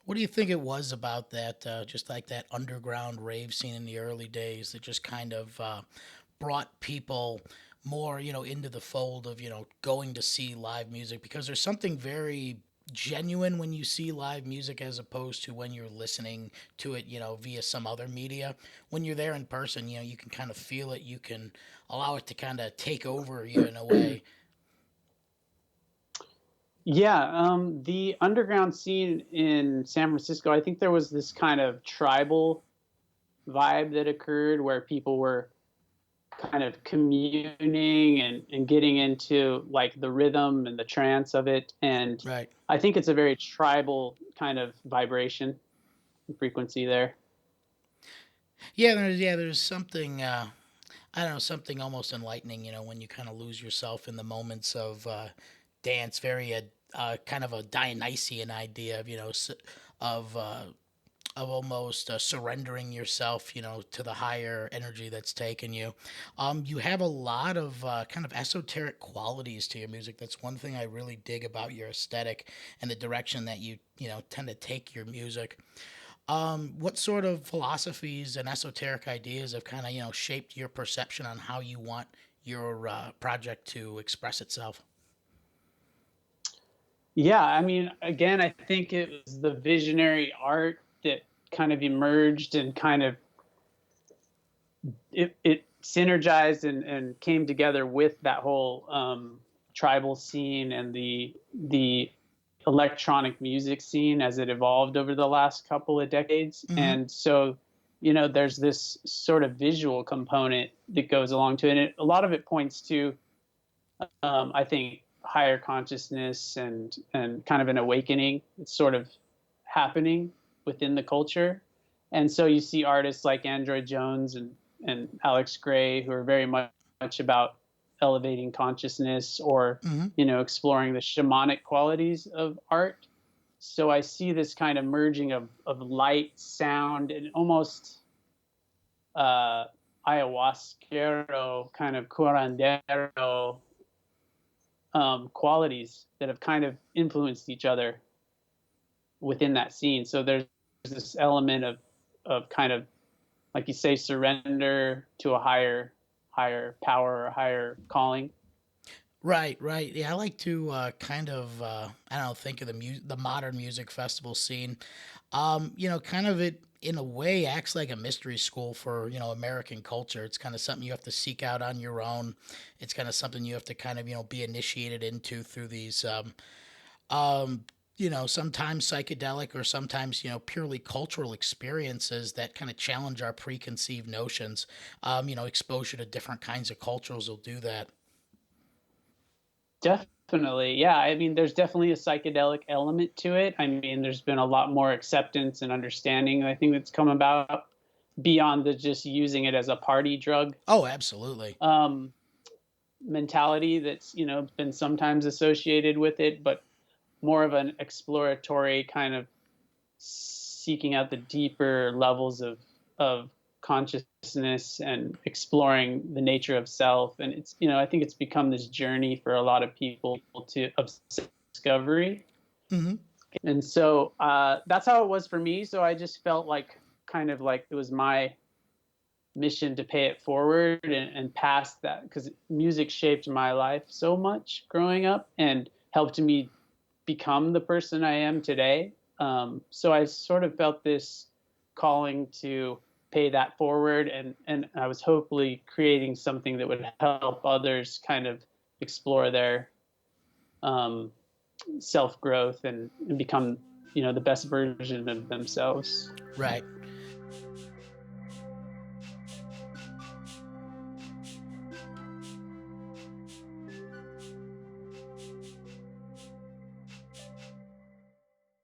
What do you think it was about that, just like that underground rave scene in the early days that just kind of brought people more, into the fold of, going to see live music? Because there's something very genuine when you see live music as opposed to when you're listening to it, via some other media. When you're there in person, you can kind of feel it. You can allow it to kind of take over you in a way. Yeah, the underground scene in San Francisco, I think there was this kind of tribal vibe that occurred where people were kind of communing and getting into like the rhythm and the trance of it. And Right. I think it's a very tribal kind of vibration and frequency there. Yeah, there's something I don't know, something almost enlightening, when you kind of lose yourself in the moments of dance, very kind of a Dionysian idea of, of uh, of almost surrendering yourself, to the higher energy that's taken you. You have a lot of kind of esoteric qualities to your music. That's one thing I really dig about your aesthetic and the direction that you tend to take your music. What sort of philosophies and esoteric ideas have kind of shaped your perception on how you want your project to express itself? Yeah, I mean, again, I think it was the visionary art that kind of emerged and kind of it synergized and came together with that whole tribal scene and the electronic music scene as it evolved over the last couple of decades. Hmm. And so, there's this sort of visual component that goes along to it. And a lot of it points to, I think, higher consciousness and kind of an awakening. It's sort of happening within the culture. And so you see artists like Android Jones and Alex Gray who are very much about elevating consciousness or Hmm. exploring the shamanic qualities of art. So I see this kind of merging of light, sound, and almost uh, ayahuasquero kind of curandero qualities that have kind of influenced each other within that scene. So there's this element of kind of, like you say, surrender to a higher power or higher calling. Right, right. Yeah, I like to kind of I don't know, think of the modern music festival scene. Kind of it in a way acts like a mystery school for American culture. It's kind of something you have to seek out on your own. It's kind of something you have to kind of be initiated into through these um, sometimes psychedelic or sometimes, purely cultural experiences that kind of challenge our preconceived notions. Exposure to different kinds of cultures will do that. Definitely. Yeah. I mean, there's definitely a psychedelic element to it. I mean, there's been a lot more acceptance and understanding, I think, that's come about beyond the just using it as a party drug Oh, absolutely. um, mentality that's, been sometimes associated with it, but more of an exploratory kind of seeking out the deeper levels of consciousness and exploring the nature of self. And it's, I think it's become this journey for a lot of people to of discovery. Hmm. And so that's how it was for me. So I just felt like kind of like it was my mission to pay it forward and pass that, because music shaped my life so much growing up and helped me become the person I am today. So I sort of felt this calling to pay that forward, and I was hopefully creating something that would help others kind of explore their um, self growth and become the best version of themselves. Right.